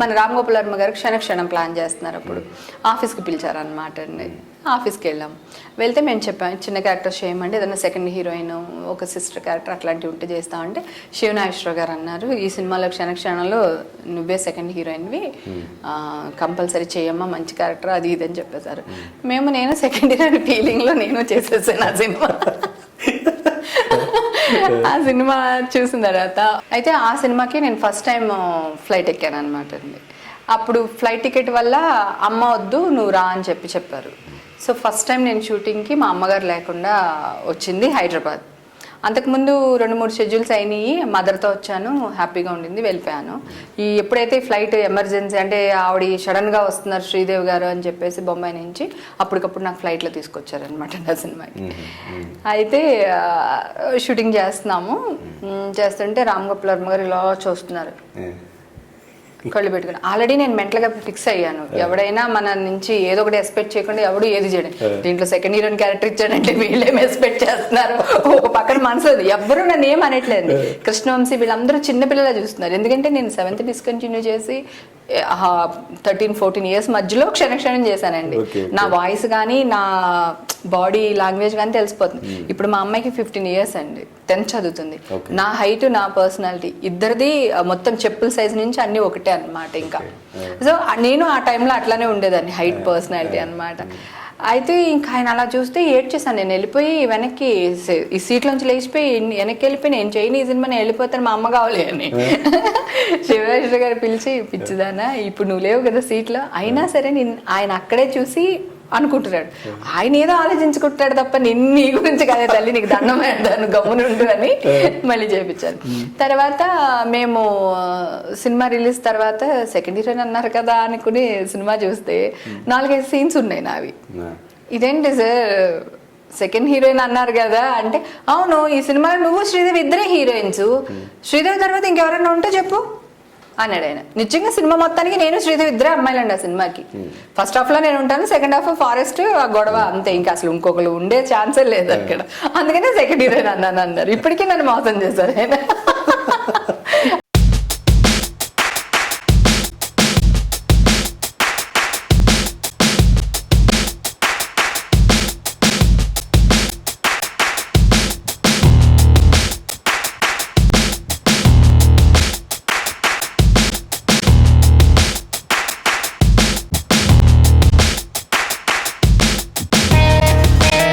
మన రామ్ గోపాల్ వర్మ గారు క్షణం ప్లాన్ చేస్తున్నారు. అప్పుడు ఆఫీస్కి పిలిచారనమాట అండి. ఆఫీస్కి వెళ్ళాం. వెళ్తే మేము చెప్పాం చిన్న క్యారెక్టర్స్ చేయమంటే ఏదైనా సెకండ్ హీరోయిన్, ఒక సిస్టర్ క్యారెక్టర్ అట్లాంటివి ఉంటే చేస్తామంటే శివనాగేశ్వరరావు గారు అన్నారు, ఈ సినిమాలో క్షణంలో నువ్వే సెకండ్ హీరోయిన్వి, కంపల్సరీ చేయమ్మా, మంచి క్యారెక్టర్ అది ఇది అని చెప్పేశారు. నేను సెకండ్ హీరోయిన్ ఫీలింగ్లో నేను చేసేసాను ఆ సినిమా. ఆ సినిమా చూసిన తర్వాత అయితే ఆ సినిమాకి నేను ఫస్ట్ టైం ఫ్లైట్ ఎక్కాను అనమాట అండి. అప్పుడు ఫ్లైట్ టికెట్ వల్ల అమ్మ వద్దు నువ్వు రా అని చెప్పారు. సో ఫస్ట్ టైం నేను షూటింగ్కి మా అమ్మగారు లేకుండా వచ్చింది హైదరాబాద్. అంతకుముందు 2-3 షెడ్యూల్స్ అయినాయి, మదర్తో వచ్చాను, హ్యాపీగా ఉండింది, వెళ్ళిపోయాను. ఎప్పుడైతే ఫ్లైట్ ఎమర్జెన్సీ అంటే ఆవిడ సడన్గా వస్తున్నారు శ్రీదేవి గారు అని చెప్పేసి బొంబాయి నుంచి అప్పటికప్పుడు నాకు ఫ్లైట్లో తీసుకొచ్చారనమాట నా సినిమాకి. అయితే షూటింగ్ చేస్తుంటే రామ్ గోపాల్ వర్మ గారు ఇలా చూస్తున్నారు కళ్ళు పెట్టుకుని. ఆల్రెడీ నేను మెంటల్గా ఫిక్స్ అయ్యాను, ఎవడైనా మన నుంచి ఏదో ఒకటి ఎక్స్పెక్ట్ చేయకుండా ఎవడు ఏది చేయడం, దీంట్లో సెకండ్ హీరోయిన్ క్యారెక్టర్ ఇచ్చాడంటే వీళ్ళేం ఎక్స్పెక్ట్ చేస్తున్నారు. ఒక పక్కన మనసు ఎవ్వరూ నన్ను ఏం అనట్లేదు. కృష్ణవంశీ వీళ్ళందరూ చిన్నపిల్లలా చూస్తున్నారు. ఎందుకంటే నేను 7th డిస్కంటిన్యూ చేసి 13-14 ఇయర్స్ మధ్యలో క్షణం చేశానండి. నా వాయిస్ కానీ నా బాడీ లాంగ్వేజ్ కానీ తెలిసిపోతుంది. ఇప్పుడు మా అమ్మాయికి 15 ఇయర్స్ అండి, 10th చదువుతుంది. నా హైట్, నా పర్సనాలిటీ ఇద్దరిది మొత్తం చెప్పుల సైజ్ నుంచి అన్ని ఒకటే అనమాట. ఇంకా సో నేను ఆ టైంలో అట్లానే ఉండేదాన్ని, హైట్ పర్సనాలిటీ అనమాట. అయితే ఇంకా ఆయన అలా చూస్తే ఏడ్చేసాను. నేను వెళ్ళిపోయి వెనక్కి ఈ సీట్లోంచి లేచిపోయి వెనక్కి వెళ్ళిపోయి నేను చేయని ఈ సినిమా నేను వెళ్ళిపోతాను, మా అమ్మ కావాలి అని. శివరాజు గారు పిలిచి, పిచ్చిదానా ఇప్పుడు నువ్వు లేవు కదా సీట్లో, అయినా సరే ఆయన అక్కడే చూసి అనుకుంటున్నాడు, ఆయన ఏదో ఆలోచించుకుంటాడు తప్ప నీ గురించి కదే తల్లి నీకు దండం పెడతాను గమ్మునుండు అని మళ్ళీ చేయించాను. తర్వాత మేము సినిమా రిలీజ్ తర్వాత సెకండ్ హీరోయిన్ అన్నారు కదా అనుకుని సినిమా చూస్తే 4-5 సీన్స్ ఉన్నాయి నావి. ఇదేంటి సార్ సెకండ్ హీరోయిన్ అన్నారు కదా అంటే, అవును ఈ సినిమాలో నువ్వు శ్రీదేవి ఇద్దరే హీరోయిన్స్, శ్రీదేవి తర్వాత ఇంకెవరైనా ఉంటే చెప్పు అన్నాడు ఆయన. నిజంగా సినిమా మొత్తానికి నేను శ్రీదేవి ఇద్దరే అమ్మాయిలండి ఆ సినిమాకి. ఫస్ట్ హాఫ్ లో నేను ఉంటాను, సెకండ్ హాఫ్ ఫారెస్ట్ ఆ గొడవ అంతే, ఇంకా అసలు ఇంకొకరు ఉండే ఛాన్సే లేదు అక్కడ. అందుకనే సెకండ్ హీరోయిన్ అన్నారు. ఇప్పటికీ నన్ను మోసం చేశారు ఆయన.